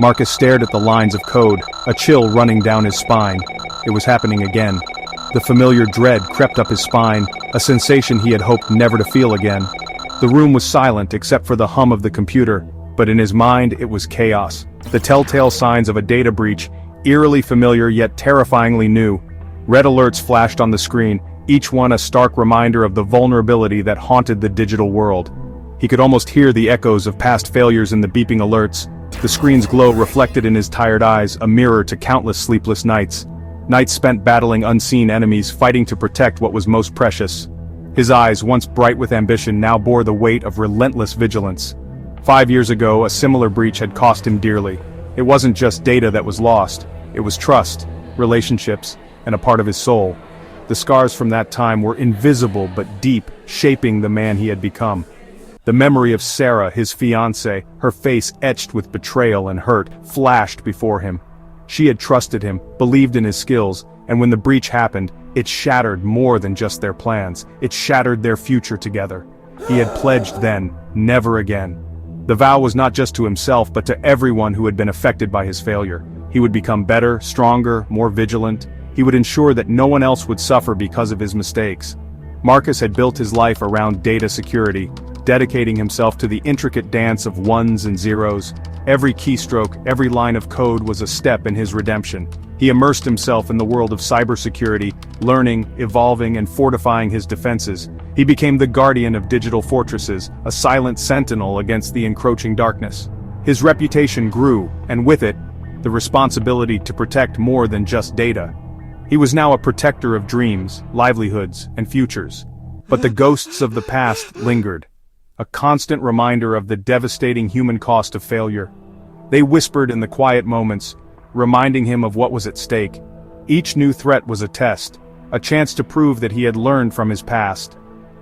Marcus stared at the lines of code, a chill running down his spine. It was happening again. The familiar dread crept up his spine, a sensation he had hoped never to feel again. The room was silent except for the hum of the computer, but in his mind it was chaos. The telltale signs of a data breach, eerily familiar yet terrifyingly new. Red alerts flashed on the screen, each one a stark reminder of the vulnerability that haunted the digital world. He could almost hear the echoes of past failures in the beeping alerts. The screen's glow reflected in his tired eyes, a mirror to countless sleepless nights. Nights spent battling unseen enemies, fighting to protect what was most precious. His eyes, once bright with ambition, now bore the weight of relentless vigilance. 5 years ago, a similar breach had cost him dearly. It wasn't just data that was lost, it was trust, relationships, and a part of his soul. The scars from that time were invisible but deep, shaping the man he had become. The memory of Sarah, his fiancée, her face etched with betrayal and hurt, flashed before him. She had trusted him, believed in his skills, and when the breach happened, it shattered more than just their plans. It shattered their future together. He had pledged then, never again. The vow was not just to himself but to everyone who had been affected by his failure. He would become better, stronger, more vigilant. He would ensure that no one else would suffer because of his mistakes. Marcus had built his life around data security, dedicating himself to the intricate dance of ones and zeros. Every keystroke, every line of code was a step in his redemption. He immersed himself in the world of cybersecurity, learning, evolving, and fortifying his defenses. He became the guardian of digital fortresses, a silent sentinel against the encroaching darkness. His reputation grew, and with it, the responsibility to protect more than just data. He was now a protector of dreams, livelihoods, and futures. But the ghosts of the past lingered, a constant reminder of the devastating human cost of failure. They whispered in the quiet moments, reminding him of what was at stake. Each new threat was a test, a chance to prove that he had learned from his past.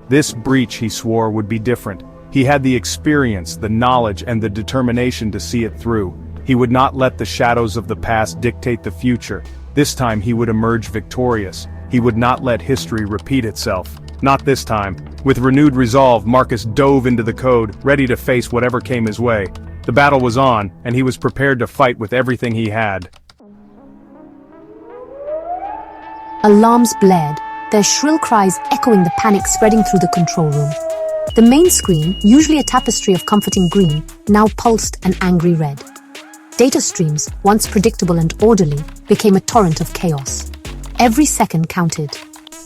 This breach, he swore, would be different. He had the experience, the knowledge, and the determination to see it through. He would not let the shadows of the past dictate the future. This time he would emerge victorious. He would not let history repeat itself. Not this time. With renewed resolve, Marcus dove into the code, ready to face whatever came his way. The battle was on, and he was prepared to fight with everything he had. Alarms blared, their shrill cries echoing the panic spreading through the control room. The main screen, usually a tapestry of comforting green, now pulsed an angry red. Data streams, once predictable and orderly, became a torrent of chaos. Every second counted.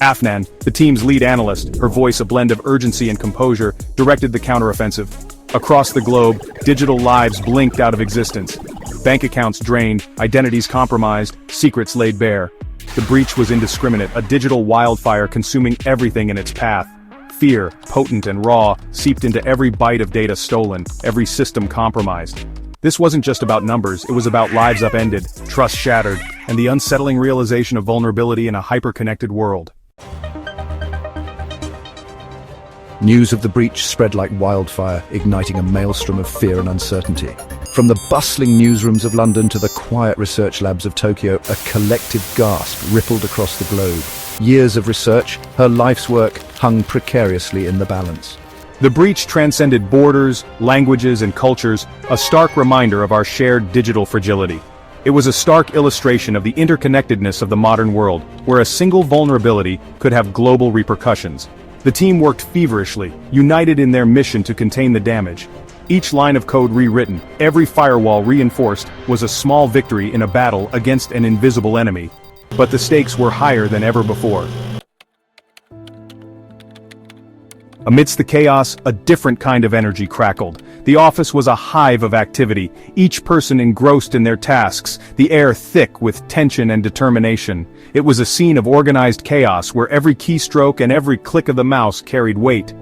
Afnan, the team's lead analyst, her voice a blend of urgency and composure, directed the counteroffensive. Across the globe, digital lives blinked out of existence. Bank accounts drained, identities compromised, secrets laid bare. The breach was indiscriminate, a digital wildfire consuming everything in its path. Fear, potent and raw, seeped into every byte of data stolen, every system compromised. This wasn't just about numbers, it was about lives upended, trust shattered, and the unsettling realization of vulnerability in a hyper-connected world. News of the breach spread like wildfire, igniting a maelstrom of fear and uncertainty. From the bustling newsrooms of London to the quiet research labs of Tokyo, a collective gasp rippled across the globe. Years of research, her life's work, hung precariously in the balance. The breach transcended borders, languages, and cultures, a stark reminder of our shared digital fragility. It was a stark illustration of the interconnectedness of the modern world, where a single vulnerability could have global repercussions. The team worked feverishly, united in their mission to contain the damage. Each line of code rewritten, every firewall reinforced, was a small victory in a battle against an invisible enemy. But the stakes were higher than ever before. Amidst the chaos, a different kind of energy crackled. The office was a hive of activity, each person engrossed in their tasks, the air thick with tension and determination. It was a scene of organized chaos where every keystroke and every click of the mouse carried weight.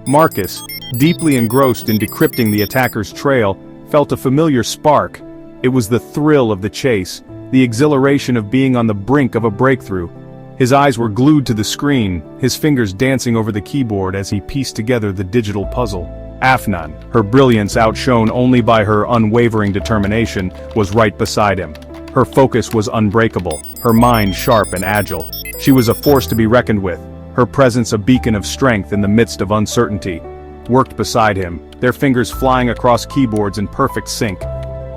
Marcus, deeply engrossed in decrypting the attacker's trail, felt a familiar spark. It was the thrill of the chase, the exhilaration of being on the brink of a breakthrough. His eyes were glued to the screen, his fingers dancing over the keyboard as he pieced together the digital puzzle. Afnan, her brilliance outshone only by her unwavering determination, was right beside him. Her focus was unbreakable, her mind sharp and agile. She was a force to be reckoned with, her presence a beacon of strength in the midst of uncertainty. Worked beside him, their fingers flying across keyboards in perfect sync.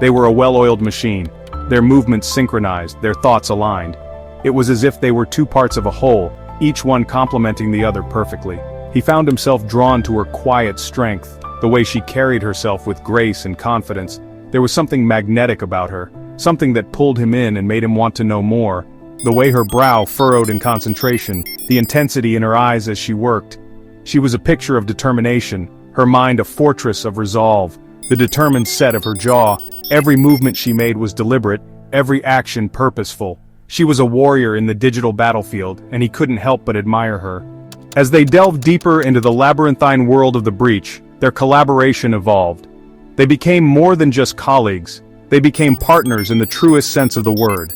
They were a well-oiled machine, their movements synchronized, their thoughts aligned. It was as if they were two parts of a whole, each one complementing the other perfectly. He found himself drawn to her quiet strength, the way she carried herself with grace and confidence. There was something magnetic about her, something that pulled him in and made him want to know more. The way her brow furrowed in concentration, the intensity in her eyes as she worked. She was a picture of determination, her mind a fortress of resolve, the determined set of her jaw. Every movement she made was deliberate, every action purposeful. She was a warrior in the digital battlefield, and he couldn't help but admire her. As they delved deeper into the labyrinthine world of the breach, their collaboration evolved. They became more than just colleagues. They became partners in the truest sense of the word.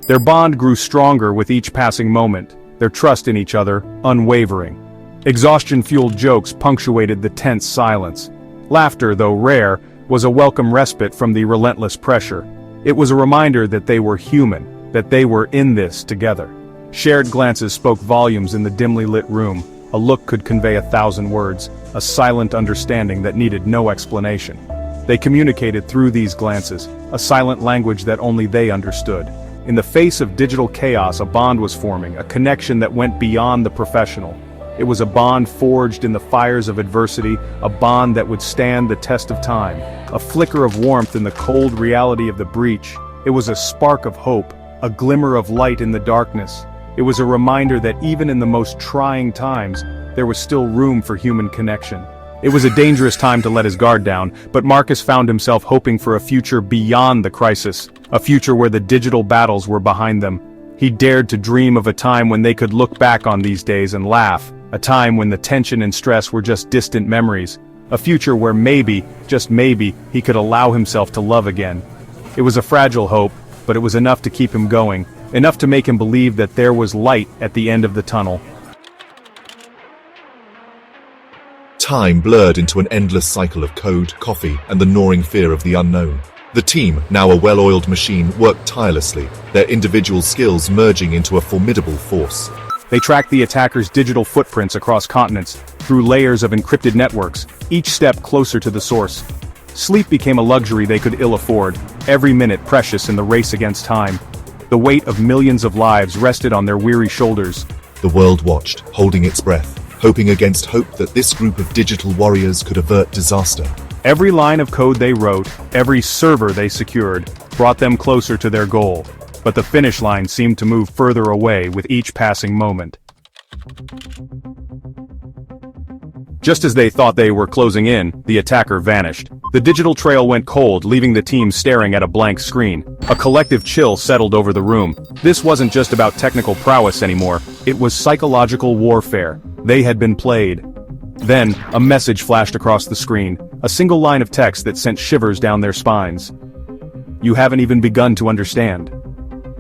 Their bond grew stronger with each passing moment, their trust in each other unwavering. Exhaustion-fueled jokes punctuated the tense silence. Laughter, though rare, was a welcome respite from the relentless pressure. It was a reminder that they were human, that they were in this together. Shared glances spoke volumes in the dimly lit room. A look could convey 1,000 words, a silent understanding that needed no explanation. They communicated through these glances, a silent language that only they understood. In the face of digital chaos, a bond was forming, a connection that went beyond the professional. It was a bond forged in the fires of adversity, a bond that would stand the test of time. A flicker of warmth in the cold reality of the breach. It was a spark of hope, a glimmer of light in the darkness. It was a reminder that even in the most trying times, there was still room for human connection. It was a dangerous time to let his guard down, but Marcus found himself hoping for a future beyond the crisis, a future where the digital battles were behind them. He dared to dream of a time when they could look back on these days and laugh, a time when the tension and stress were just distant memories, a future where maybe, just maybe, he could allow himself to love again. It was a fragile hope, but it was enough to keep him going, enough to make him believe that there was light at the end of the tunnel. Time blurred into an endless cycle of code, coffee, and the gnawing fear of the unknown. The team, now a well-oiled machine, worked tirelessly, their individual skills merging into a formidable force. They tracked the attackers' digital footprints across continents, through layers of encrypted networks, each step closer to the source. Sleep became a luxury they could ill afford, every minute precious in the race against time. The weight of millions of lives rested on their weary shoulders. The world watched, holding its breath, hoping against hope that this group of digital warriors could avert disaster. Every line of code they wrote, every server they secured, brought them closer to their goal. But the finish line seemed to move further away with each passing moment. Just as they thought they were closing in, the attacker vanished. The digital trail went cold, leaving the team staring at a blank screen. A collective chill settled over the room. This wasn't just about technical prowess anymore, it was psychological warfare. They had been played. Then, a message flashed across the screen, a single line of text that sent shivers down their spines. You haven't even begun to understand.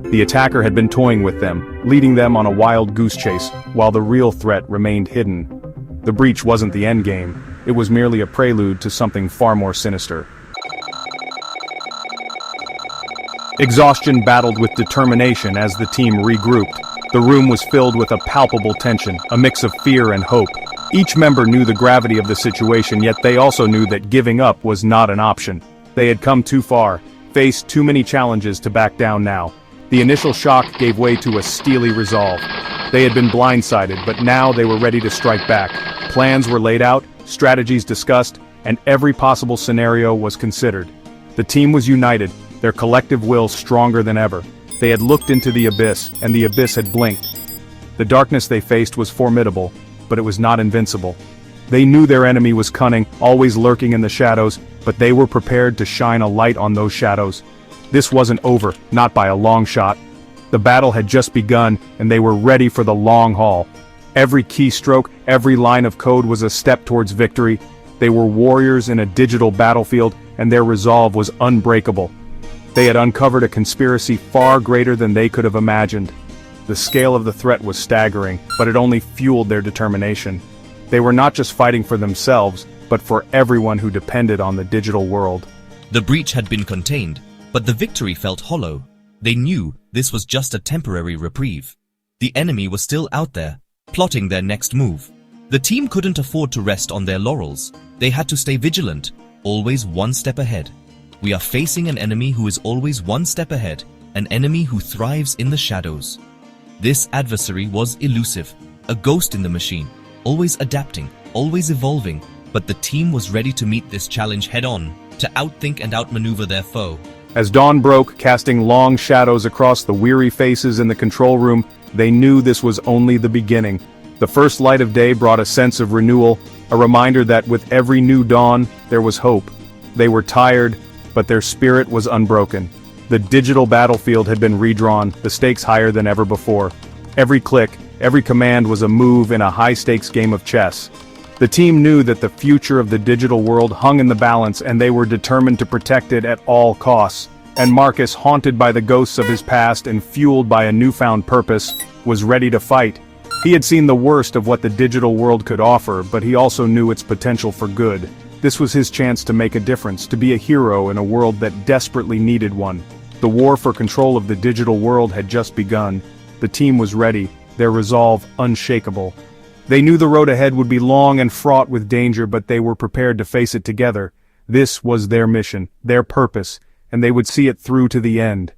The attacker had been toying with them, leading them on a wild goose chase, while the real threat remained hidden. The breach wasn't the endgame, it was merely a prelude to something far more sinister. Exhaustion battled with determination as the team regrouped. The room was filled with a palpable tension, a mix of fear and hope. Each member knew the gravity of the situation, yet they also knew that giving up was not an option. They had come too far, faced too many challenges to back down now. The initial shock gave way to a steely resolve. They had been blindsided, but now they were ready to strike back. Plans were laid out, strategies discussed, and every possible scenario was considered. The team was united, their collective will stronger than ever. They had looked into the abyss, and the abyss had blinked. The darkness they faced was formidable, but it was not invincible. They knew their enemy was cunning, always lurking in the shadows, but they were prepared to shine a light on those shadows. This wasn't over, not by a long shot. The battle had just begun, and they were ready for the long haul. Every keystroke, every line of code was a step towards victory. They were warriors in a digital battlefield, and their resolve was unbreakable. They had uncovered a conspiracy far greater than they could have imagined. The scale of the threat was staggering, but it only fueled their determination. They were not just fighting for themselves, but for everyone who depended on the digital world. The breach had been contained, but the victory felt hollow. They knew this was just a temporary reprieve. The enemy was still out there, plotting their next move. The team couldn't afford to rest on their laurels. They had to stay vigilant, always one step ahead. We are facing an enemy who is always one step ahead, an enemy who thrives in the shadows. This adversary was elusive, a ghost in the machine, always adapting, always evolving, but the team was ready to meet this challenge head-on, to outthink and outmaneuver their foe. As dawn broke, casting long shadows across the weary faces in the control room, they knew this was only the beginning. The first light of day brought a sense of renewal, a reminder that with every new dawn, there was hope. They were tired, but their spirit was unbroken. The digital battlefield had been redrawn, the stakes higher than ever before. Every click, every command was a move in a high-stakes game of chess. The team knew that the future of the digital world hung in the balance, and they were determined to protect it at all costs. And Marcus, haunted by the ghosts of his past and fueled by a newfound purpose, was ready to fight. He had seen the worst of what the digital world could offer, but he also knew its potential for good. This was his chance to make a difference, to be a hero in a world that desperately needed one. The war for control of the digital world had just begun. The team was ready, their resolve unshakable. They knew the road ahead would be long and fraught with danger, but they were prepared to face it together. This was their mission, their purpose, and they would see it through to the end.